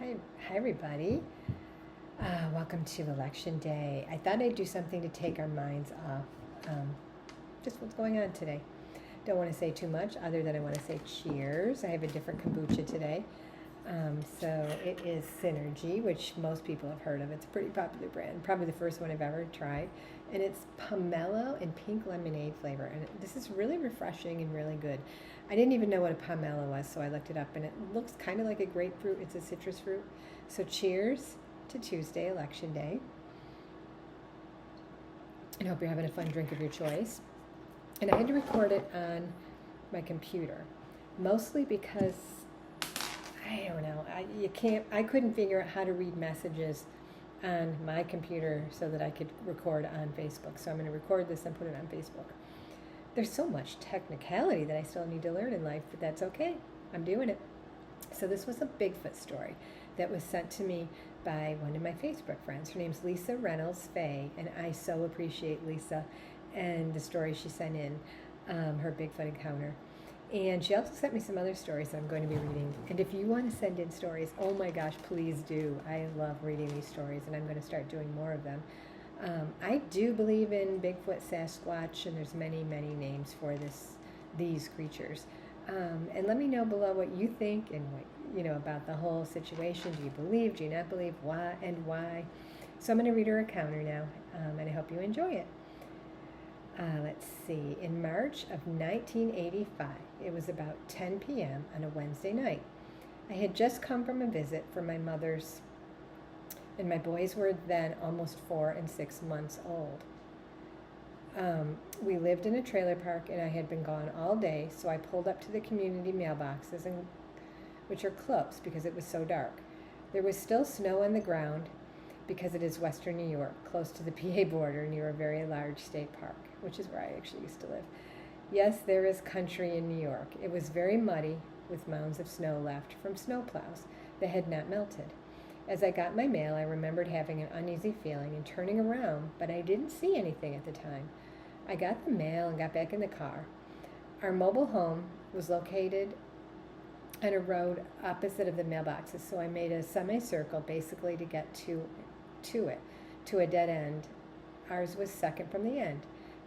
Hi everybody. Welcome to Election Day. I thought I'd do something to take our minds off just what's going on today. Don't want to say too much other than I want to say cheers. I have a different kombucha today. So it is Synergy, which most people have heard of. It's a pretty popular brand, probably the first one I've ever tried. And it's pomelo and pink lemonade flavor. And this is really refreshing and really good. I didn't even know what a pomelo was, so I looked it up, and it looks kind of like a grapefruit. It's a citrus fruit. So cheers to Tuesday, Election Day. And I hope you're having a fun drink of your choice. And I had to record it on my computer, mostly because I don't know. I couldn't figure out how to read messages on my computer so that I could record on Facebook. So I'm going to record this and put it on Facebook. There's so much technicality that I still need to learn in life, but that's okay. I'm doing it. So this was a Bigfoot story that was sent to me by one of my Facebook friends. Her name's Lisa Reynolds Fay, and I so appreciate Lisa and the story she sent in, her Bigfoot encounter. And she also sent me some other stories that I'm going to be reading. And if you want to send in stories, oh my gosh, please do. I love reading these stories, and I'm going to start doing more of them. I do believe in Bigfoot, Sasquatch, and there's many, many names for these creatures. And let me know below what you think and what about the whole situation. Do you believe? Do you not believe? Why and why? So I'm going to read her encounter now, and I hope you enjoy it. Let's see. In March of 1985, it was about 10 p.m. on a Wednesday night. I had just come from a visit for my mother's, and my boys were then almost 4 and 6 months old. We lived in a trailer park, and I had been gone all day, so I pulled up to the community mailboxes, which are closed because it was so dark. There was still snow on the ground because it is western New York, close to the PA border near a very large state park, which is where I actually used to live. Yes, there is country in New York. It was very muddy, with mounds of snow left from snowplows that had not melted. As I got my mail, I remembered having an uneasy feeling and turning around, but I didn't see anything at the time. I got the mail and got back in the car. Our mobile home was located on a road opposite of the mailboxes, so I made a semicircle basically to get to a dead end. Ours was second from the end.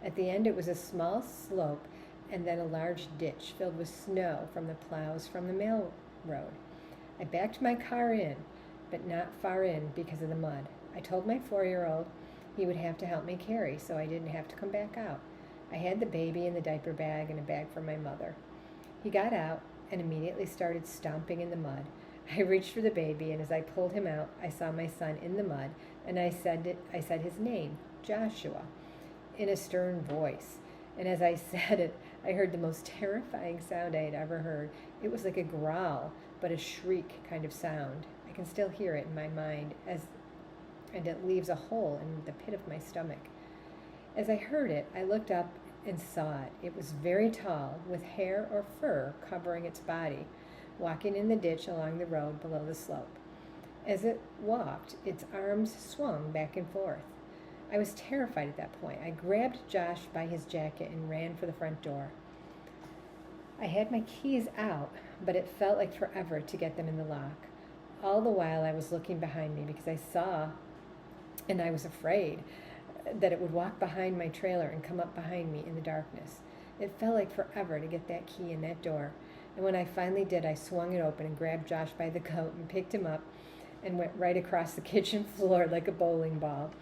At the end, it was a small slope and then a large ditch filled with snow from the plows from the mail road. I backed my car in, but not far in because of the mud. I told my 4-year-old he would have to help me carry so I didn't have to come back out. I had the baby in the diaper bag and a bag for my mother. He got out and immediately started stomping in the mud. I reached for the baby, and as I pulled him out, I saw my son in the mud, and I said his name, Joshua, in a stern voice. And as I said it, I heard the most terrifying sound I had ever heard. It was like a growl, but a shriek kind of sound. I can still hear it in my mind, and it leaves a hole in the pit of my stomach. As I heard it, I looked up and saw it. It was very tall, with hair or fur covering its body, walking in the ditch along the road below the slope. As it walked, its arms swung back and forth. I was terrified at that point. I grabbed Josh by his jacket and ran for the front door. I had my keys out, but it felt like forever to get them in the lock. All the while I was looking behind me because I saw, and I was afraid, that it would walk behind my trailer and come up behind me in the darkness. It felt like forever to get that key in that door. And when I finally did, I swung it open and grabbed Josh by the coat and picked him up and went right across the kitchen floor like a bowling ball.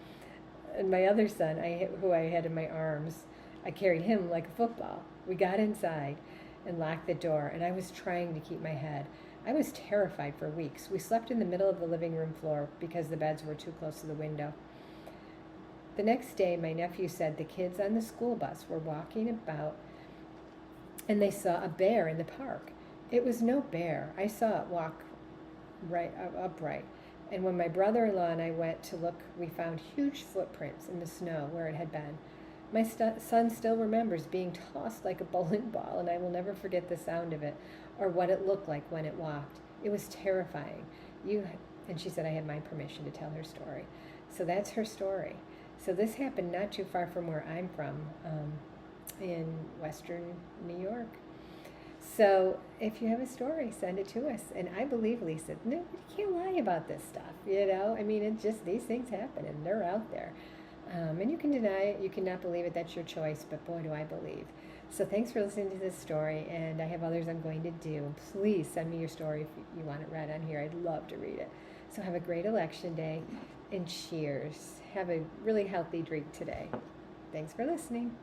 And my other son, who I had in my arms, I carried him like a football. We got inside and locked the door, and I was trying to keep my head. I was terrified for weeks. We slept in the middle of the living room floor because the beds were too close to the window. The next day, my nephew said the kids on the school bus were walking about, and they saw a bear in the park. It was no bear. I saw it walk upright. And when my brother-in-law and I went to look, we found huge footprints in the snow where it had been. My son still remembers being tossed like a bowling ball, and I will never forget the sound of it or what it looked like when it walked. It was terrifying. And she said I had my permission to tell her story. So that's her story. So this happened not too far from where I'm from, in western New York. So if you have a story, send it to us. And I believe Lisa, nobody can't lie about this stuff. I mean, it just, these things happen and they're out there. And you can deny it, you cannot believe it, that's your choice, but boy, do I believe. So thanks for listening to this story, and I have others I'm going to do. Please send me your story if you want it read on here. I'd love to read it. So have a great election day, and cheers. Have a really healthy drink today. Thanks for listening.